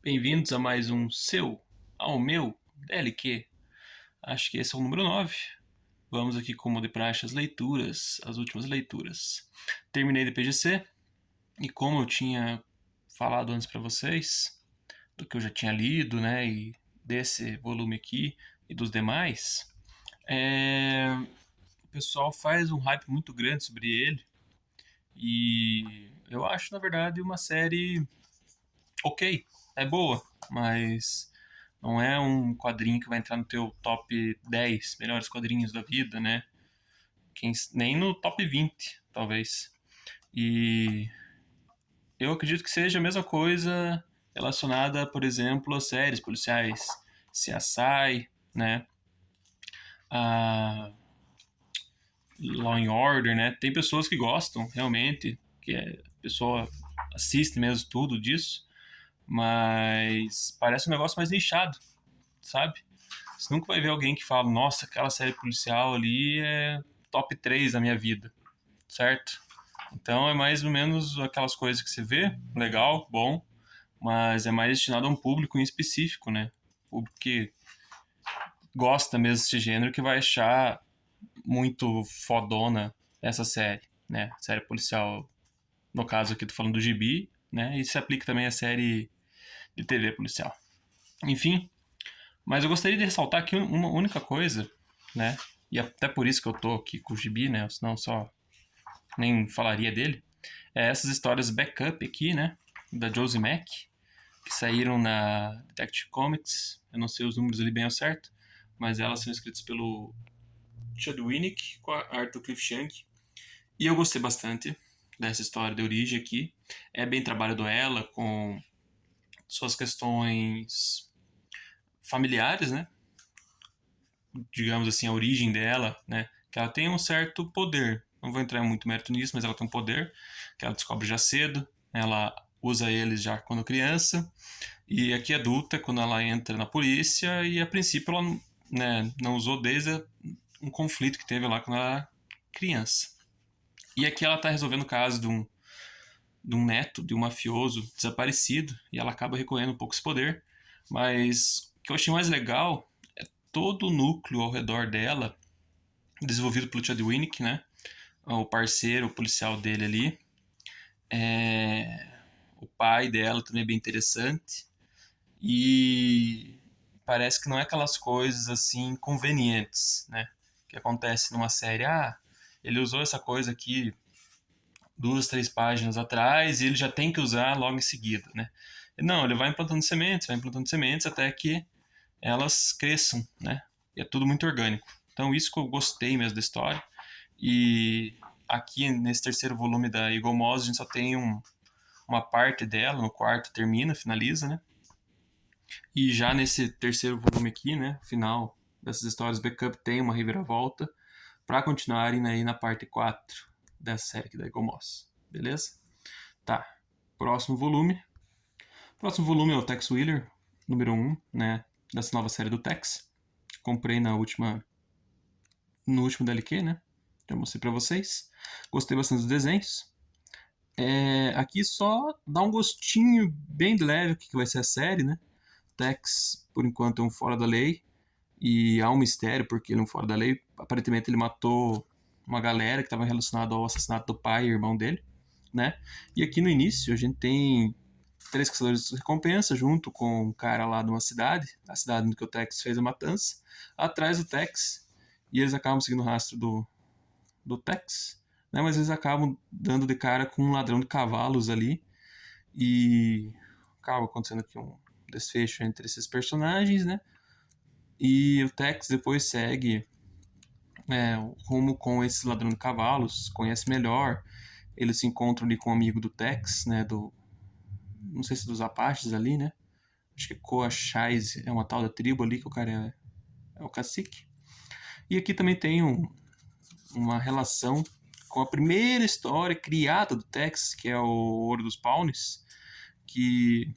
Bem-vindos a mais um ao meu DLQ. Acho que esse é o número 9. Vamos aqui, como de praxe, as leituras, as últimas leituras. Terminei de PGC e como eu tinha falado antes para vocês, do que eu já tinha lido, né, e desse volume aqui e dos demais, o pessoal faz um hype muito grande sobre ele e eu acho, na verdade, uma série ok, é boa, mas não é um quadrinho que vai entrar no teu top 10 melhores quadrinhos da vida, né? Nem no top 20, talvez. E eu acredito que seja a mesma coisa relacionada, por exemplo, a séries policiais, CSI, né? A Law and Order, né? Tem pessoas que gostam, realmente, que a pessoa assiste mesmo tudo disso, mas parece um negócio mais nichado, sabe? Você nunca vai ver alguém que fala, nossa, aquela série policial ali é top 3 da minha vida, certo? Então é mais ou menos aquelas coisas que você vê, legal, bom, mas é mais destinado a um público em específico, né? Público que gosta mesmo desse gênero, que vai achar muito fodona essa série, né? Série policial, no caso aqui tô falando do Gibi, né? E se aplica também à série de TV policial. Enfim, mas eu gostaria de ressaltar aqui uma única coisa, né? E até por isso que eu tô aqui com o Gibi, né? Senão só nem falaria dele. É essas histórias backup aqui, né? Da Josie Mack, que saíram na Detective Comics. Eu não sei os números ali bem ao certo, mas elas são escritas pelo Chad Winnick com a arte do Cliff Shank. E eu gostei bastante dessa história de origem aqui. É bem trabalhado ela com suas questões familiares, né? Digamos assim, a origem dela, né? Que ela tem um certo poder. Não vou entrar muito mérito nisso, mas ela tem um poder que ela descobre já cedo. Ela usa eles já quando criança. E aqui adulta, quando ela entra na polícia. E a princípio ela, né, não usou desde um conflito que teve lá quando ela era criança. E aqui ela está resolvendo o caso de um neto de um mafioso desaparecido. E ela acaba recorrendo um pouco esse poder. Mas o que eu achei mais legal, todo o núcleo ao redor dela, desenvolvido pelo Chad Winnick, né? O parceiro, o policial dele ali. O pai dela também é bem interessante. E parece que não é aquelas coisas assim convenientes, né? Que acontece numa série. Ah, ele usou essa coisa aqui 2, 3 páginas atrás e ele já tem que usar logo em seguida, né? Não, ele vai implantando sementes até que elas cresçam, né? E é tudo muito orgânico. Então isso que eu gostei mesmo da história. E aqui nesse terceiro volume da Eagle Moss a gente só tem uma parte dela, no quarto termina, finaliza, né? E já nesse terceiro volume aqui, né, final dessas histórias backup tem uma reviravolta para continuarem aí na parte 4 dessa série aqui da Eagle Moss. Beleza? Tá. Próximo volume. Próximo volume é o Tex Wheeler, número 1, né, dessa nova série do Tex. Comprei no último DLQ, né? Já mostrei para vocês. Gostei bastante dos desenhos. Aqui só dá um gostinho bem leve o que vai ser a série, né? Tex, por enquanto, é um fora da lei. E há um mistério porque ele é um fora da lei. Aparentemente ele matou uma galera que estava relacionada ao assassinato do pai e irmão dele, né? E aqui no início a gente tem 3 caçadores de recompensa junto com um cara lá de uma cidade, a cidade onde o Tex fez a matança, atrás do Tex. E eles acabam seguindo o rastro do Tex, né? Mas eles acabam dando de cara com um ladrão de cavalos ali e acaba acontecendo aqui um desfecho entre esses personagens, né? E o Tex depois segue o rumo com esse ladrão de cavalos, conhece melhor. Eles se encontram ali com um amigo do Tex, né? Não sei se dos Apaches ali, né? Acho que Coachais é uma tal da tribo ali que o cara é o cacique. E aqui também tem uma relação com a primeira história criada do Tex, que é o Ouro dos Pawnees, que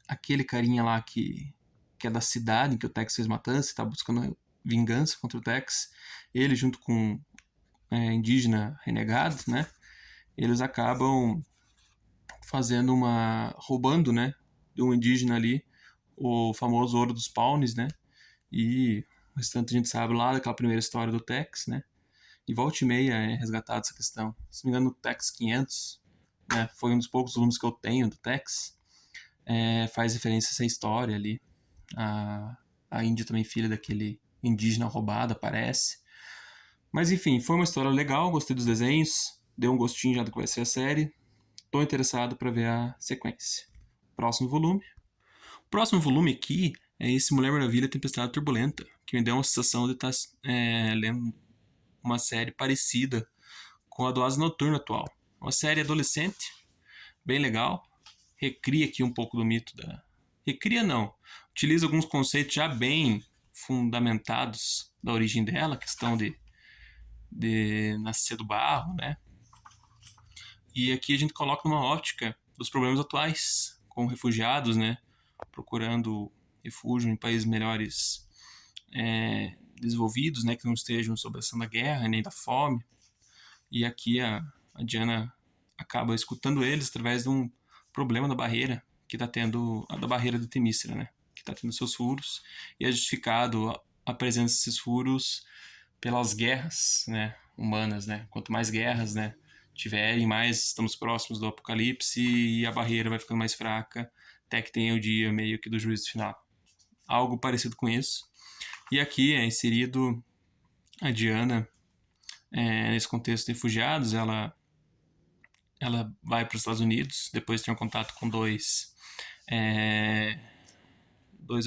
aquele carinha lá que é da cidade em que o Tex fez matança, está buscando vingança contra o Tex, ele junto com indígena renegado, né? Eles acabam roubando, né? de um indígena ali, o famoso Ouro dos Pawnees, né? E o restante a gente sabe lá daquela primeira história do Tex, né? E volta e meia é resgatada essa questão. Se não me engano, o Tex 500, né? Foi um dos poucos volumes que eu tenho do Tex. Faz referência a essa história ali. A Índia também, filha daquele indígena roubado, aparece. Mas enfim, foi uma história legal, gostei dos desenhos, deu um gostinho já do que vai ser a série. Tô interessado para ver a sequência. Próximo volume. O próximo volume aqui é esse Mulher Maravilha Tempestade Turbulenta, que me deu uma sensação de estar lendo uma série parecida com a do Asa Noturna atual. Uma série adolescente, bem legal, recria aqui um pouco do mito da... Recria não, utiliza alguns conceitos já bem fundamentados da origem dela, a questão de nascer do barro, né? E aqui a gente coloca numa óptica dos problemas atuais, com refugiados, né? Procurando refúgio em países melhores desenvolvidos, né? Que não estejam sob a ação da guerra nem da fome. E aqui a Diana acaba escutando eles através de um problema da barreira que está tendo, a da barreira de Temícera, né? Que está tendo seus furos, e é justificado a presença desses furos pelas guerras, né, humanas, né? Quanto mais guerras, né, tiverem, mais estamos próximos do apocalipse e a barreira vai ficando mais fraca, até que tenha o dia meio que do juízo final. Algo parecido com isso. E aqui é inserido a Diana nesse contexto de refugiados. Ela vai para os Estados Unidos, depois tem um contato com dois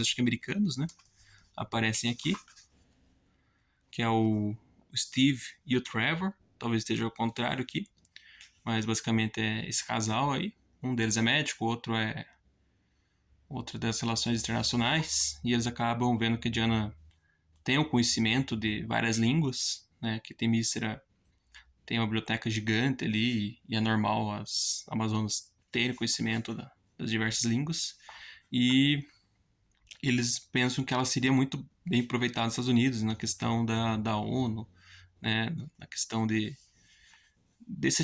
acho que americanos, né? Aparecem aqui, que é o Steve e o Trevor. Talvez esteja ao contrário aqui, mas basicamente é esse casal aí. Um deles é médico, o outro é das relações internacionais, e eles acabam vendo que a Diana tem o conhecimento de várias línguas, né? Que Temícera tem uma biblioteca gigante ali, e é normal as Amazonas terem conhecimento das diversas línguas, e eles pensam que ela seria muito bem aproveitada nos Estados Unidos, na questão da ONU, né, na questão desse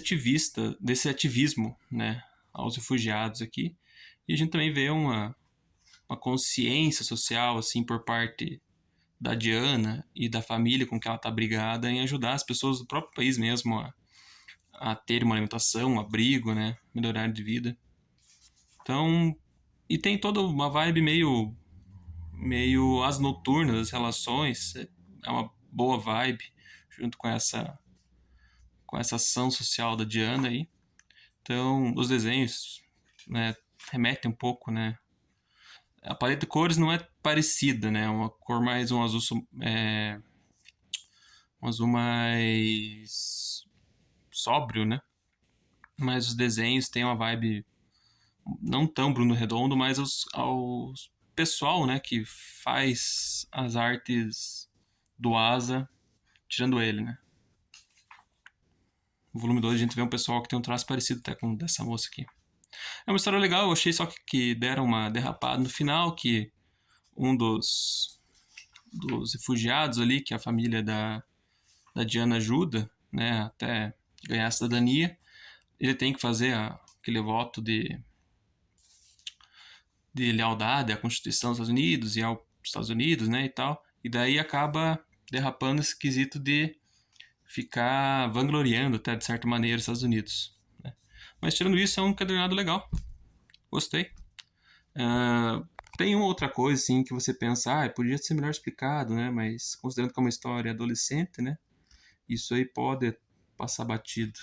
ativismo, né, aos refugiados aqui. E a gente também vê uma consciência social, assim, por parte da Diana e da família com que ela está brigada, em ajudar as pessoas do próprio país mesmo a ter uma alimentação, um abrigo, né, melhorar de vida. Então, e tem toda uma vibe meio as noturnas, as relações, é uma boa vibe, junto com essa ação social da Diana aí. Então, os desenhos, né, remetem um pouco, né, a paleta de cores não é parecida, né, uma cor mais um azul mais sóbrio, né, mas os desenhos têm uma vibe não tão Bruno Redondo, mas ao pessoal, né, que faz as artes do Asa, tirando ele, né. No volume 2 a gente vê um pessoal que tem um traço parecido até com o dessa moça aqui. É uma história legal, eu achei só que deram uma derrapada no final, que um dos refugiados ali, que a família da Diana ajuda, né, até ganhar a cidadania, ele tem que fazer aquele voto de lealdade à Constituição dos Estados Unidos e aos Estados Unidos, né, e tal, e daí acaba derrapando esse quesito de ficar vangloriando até de certa maneira os Estados Unidos, né? Mas tirando isso, é um encadernado legal, gostei. Tem uma outra coisa assim que você pensa, podia ser melhor explicado, né, mas considerando que é uma história adolescente, né, isso aí pode passar batido.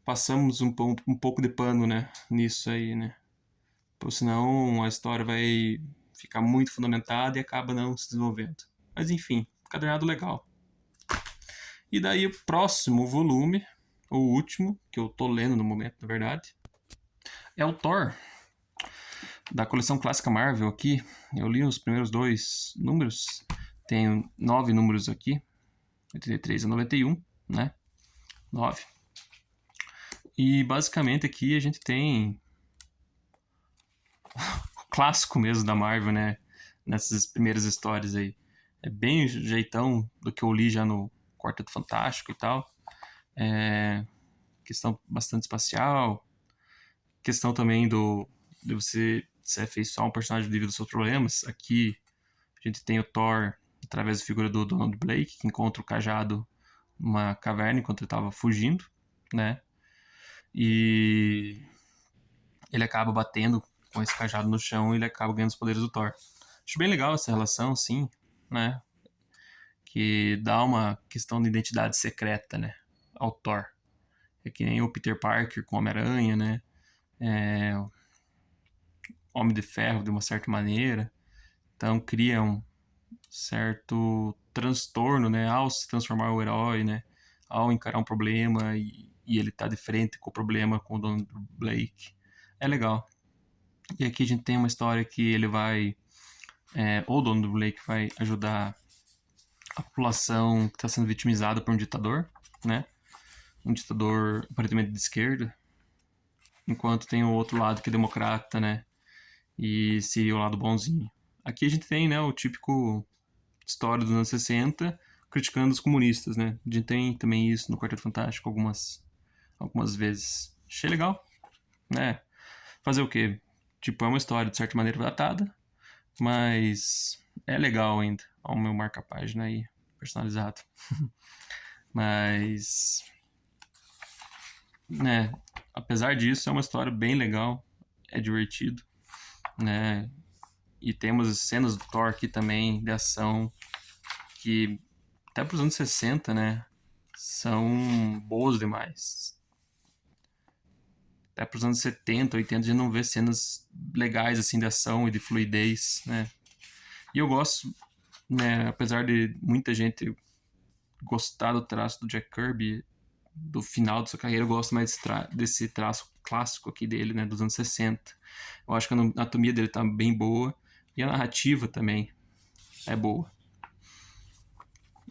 Passamos um pouco de pano, né, nisso aí, né, porque senão a história vai ficar muito fundamentada e acaba não se desenvolvendo. Mas enfim, encadernado legal. E daí o próximo volume, o último, que eu tô lendo no momento, na verdade, é o Thor, da coleção clássica Marvel aqui. Eu li os primeiros 2 números, tenho 9 números aqui, 83 a 91, né? 9. E basicamente aqui a gente tem o clássico mesmo da Marvel, né? Nessas primeiras histórias aí. É bem o jeitão do que eu li já no Quarteto Fantástico e tal. Questão bastante espacial. Questão também de você se afeiçoar um personagem devido aos seus problemas. Aqui a gente tem o Thor, através da figura do Donald Blake, que encontra o cajado numa caverna enquanto ele estava fugindo, né? E ele acaba batendo com esse cajado no chão e ele acaba ganhando os poderes do Thor. Acho bem legal essa relação, sim, né? Que dá uma questão de identidade secreta, né? Ao Thor. É que nem o Peter Parker com o Homem-Aranha, né? Homem de Ferro, de uma certa maneira. Então cria um certo transtorno, né? Ao se transformar o herói, né? Ao encarar um problema e ele tá de frente com o problema com o Donald Blake. É legal. E aqui a gente tem uma história que ele vai... o Donald Blake vai ajudar a população que está sendo vitimizada por um ditador, né? Um ditador aparentemente de esquerda, enquanto tem o outro lado que é democrata, né? E seria o lado bonzinho. Aqui a gente tem, né, o típico história dos anos 60 criticando os comunistas, né? A gente tem também isso no Quarteto Fantástico algumas vezes. Achei legal, né? Fazer o quê? Tipo, é uma história de certa maneira datada, mas é legal ainda. Olha o meu marca-página aí, personalizado. Mas, né, apesar disso, é uma história bem legal, é divertido, né? E temos cenas do Thor aqui também, de ação, que até pros anos 60, né, são boas demais. Até pros anos 70, 80, a gente não vê cenas legais, assim, de ação e de fluidez, né? E eu gosto, né, apesar de muita gente gostar do traço do Jack Kirby, do final da sua carreira, eu gosto mais desse traço clássico aqui dele, né, dos anos 60. Eu acho que a anatomia dele tá bem boa e a narrativa também é boa.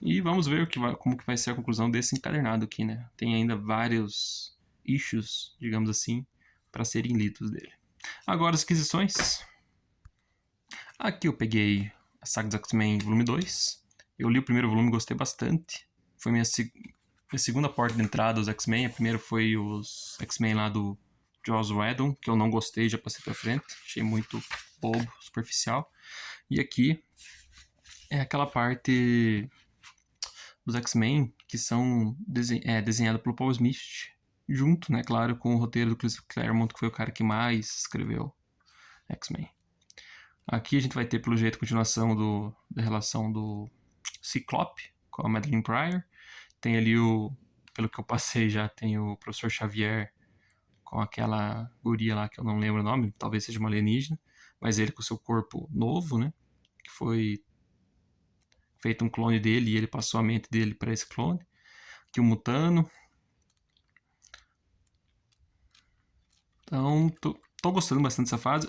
E vamos ver como que vai ser a conclusão desse encadernado aqui, né? Tem ainda vários issues, digamos assim, para serem lidos dele. Agora as aquisições. Aqui eu peguei a Saga dos X-Men volume 2. Eu li o primeiro volume e gostei bastante. Foi minha segunda porta de entrada aos X-Men. A primeira foi os X-Men lá do Joss Whedon, que eu não gostei, já passei pra frente. Achei muito bobo, superficial. E aqui é aquela parte dos X-Men que são desenhada pelo Paul Smith, junto, né, claro, com o roteiro do Chris Claremont, que foi o cara que mais escreveu X-Men. Aqui a gente vai ter, pelo jeito, a continuação da relação do Ciclope com a Madeline Pryor. Tem ali pelo que eu passei já, tem o Professor Xavier com aquela guria lá que eu não lembro o nome, talvez seja uma alienígena, mas ele com o seu corpo novo, né, que foi feito um clone dele e ele passou a mente dele para esse clone. Aqui o Mutano. Então, tô gostando bastante dessa fase.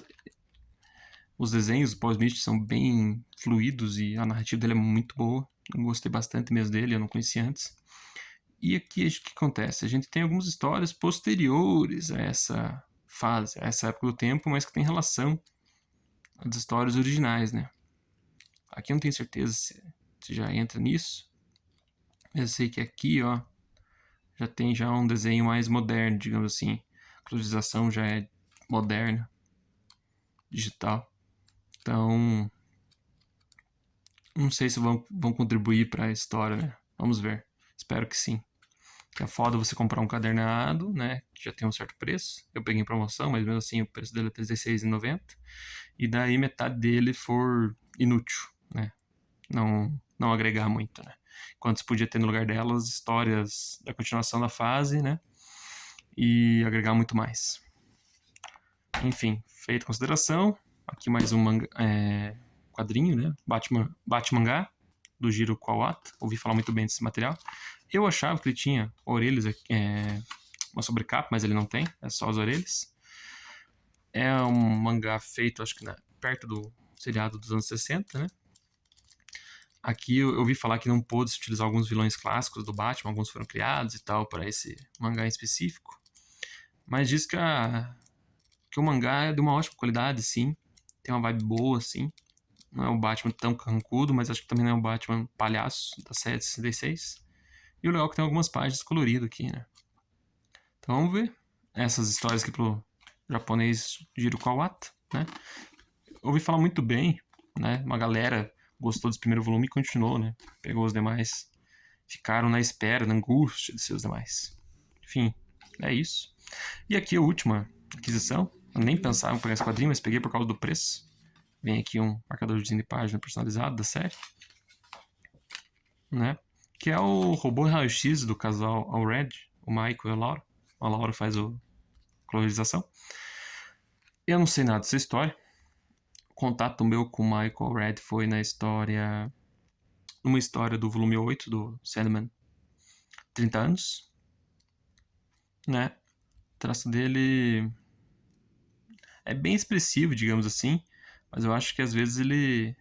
Os desenhos do Paul Smith são bem fluidos e a narrativa dele é muito boa. Eu gostei bastante mesmo dele, eu não conhecia antes. E aqui o que acontece? A gente tem algumas histórias posteriores a essa fase, a essa época do tempo, mas que tem relação às histórias originais, né? Aqui eu não tenho certeza se já entra nisso. Eu sei que aqui, ó, já tem já um desenho mais moderno, digamos assim. A colorização já é moderna, digital. Então, não sei se vão contribuir para a história, né? Vamos ver. Espero que sim. Que é foda você comprar um cadernado, né? Que já tem um certo preço. Eu peguei em promoção, mas mesmo assim o preço dele é R$36,90. E daí metade dele for inútil, né? Não agregar muito, né? Enquanto você podia ter no lugar delas histórias da continuação da fase, né? E agregar muito mais. Enfim, feita a consideração. Aqui mais um quadrinho, né? Batmangá, do Jiro Kawata. Ouvi falar muito bem desse material. Eu achava que ele tinha orelhas, uma sobrecapa, mas ele não tem, é só as orelhas. É um mangá feito, acho que perto do seriado dos anos 60, né? Aqui eu ouvi falar que não pôde se utilizar alguns vilões clássicos do Batman, alguns foram criados e tal, para esse mangá em específico. Mas diz que o mangá é de uma ótima qualidade, sim. Tem uma vibe boa, assim. Não é o Batman tão carrancudo, mas acho que também não é o Batman palhaço da série de 66. E o legal é que tem algumas páginas coloridas aqui, né? Então vamos ver essas histórias aqui pro japonês Jiro Kawata, né? Ouvi falar muito bem, né? Uma galera gostou desse primeiro volume e continuou, né? Pegou os demais, ficaram na espera, na angústia de seus demais. Enfim, é isso. E aqui a última aquisição. Eu nem pensava em pegar esse quadrinho, mas peguei por causa do preço. Vem aqui um marcadorzinho de página personalizado da série, né? Que é o robô raio-x do casal All Red, o Michael e a Laura. A Laura faz a colorização. Eu não sei nada dessa história. O contato meu com o Michael Red foi numa história do volume 8 do Sandman, 30 anos, né? O traço dele é bem expressivo, digamos assim, mas eu acho que às vezes ele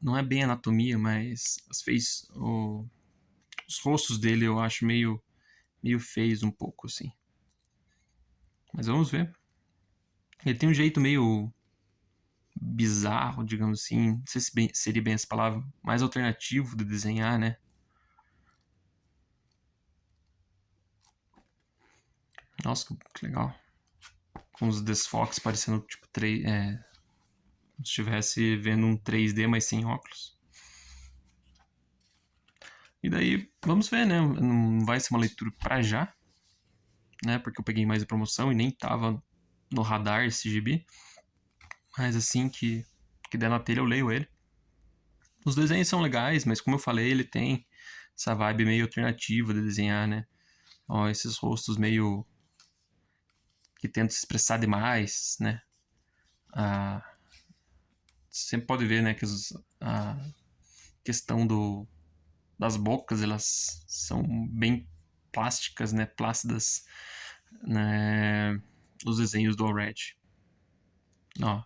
não é bem anatomia, mas os rostos dele eu acho meio feios um pouco, assim. Mas vamos ver. Ele tem um jeito meio bizarro, digamos assim, não sei se seria bem essa palavra, mais alternativo de desenhar, né? Nossa, que legal. Com os desfoques parecendo tipo como se estivesse vendo um 3D, mas sem óculos. E daí, vamos ver, né? Não vai ser uma leitura pra já, né? Porque eu peguei mais a promoção e nem tava no radar esse gibi. Mas assim que der na telha eu leio ele. Os desenhos são legais, mas como eu falei, ele tem essa vibe meio alternativa de desenhar, né? Ó, esses rostos meio que tentam se expressar demais, né? Sempre pode ver, né, que a questão das bocas, elas são bem plásticas, né? Plácidas, né? Os desenhos do Red. Ó,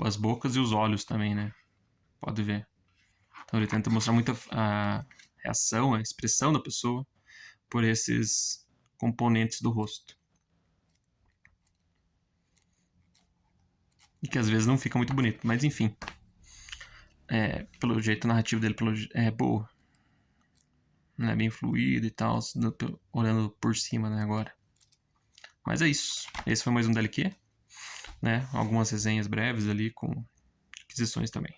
as bocas e os olhos também, né? Pode ver. Então ele tenta mostrar muita a reação, a expressão da pessoa por esses componentes do rosto. E que às vezes não fica muito bonito, mas enfim. Pelo jeito narrativo dele é boa. Né, bem fluido e tal, olhando por cima, né, agora. Mas é isso. Esse foi mais um DLQ, né? Algumas resenhas breves ali com aquisições também.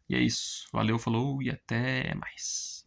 E é isso. Valeu, falou e até mais.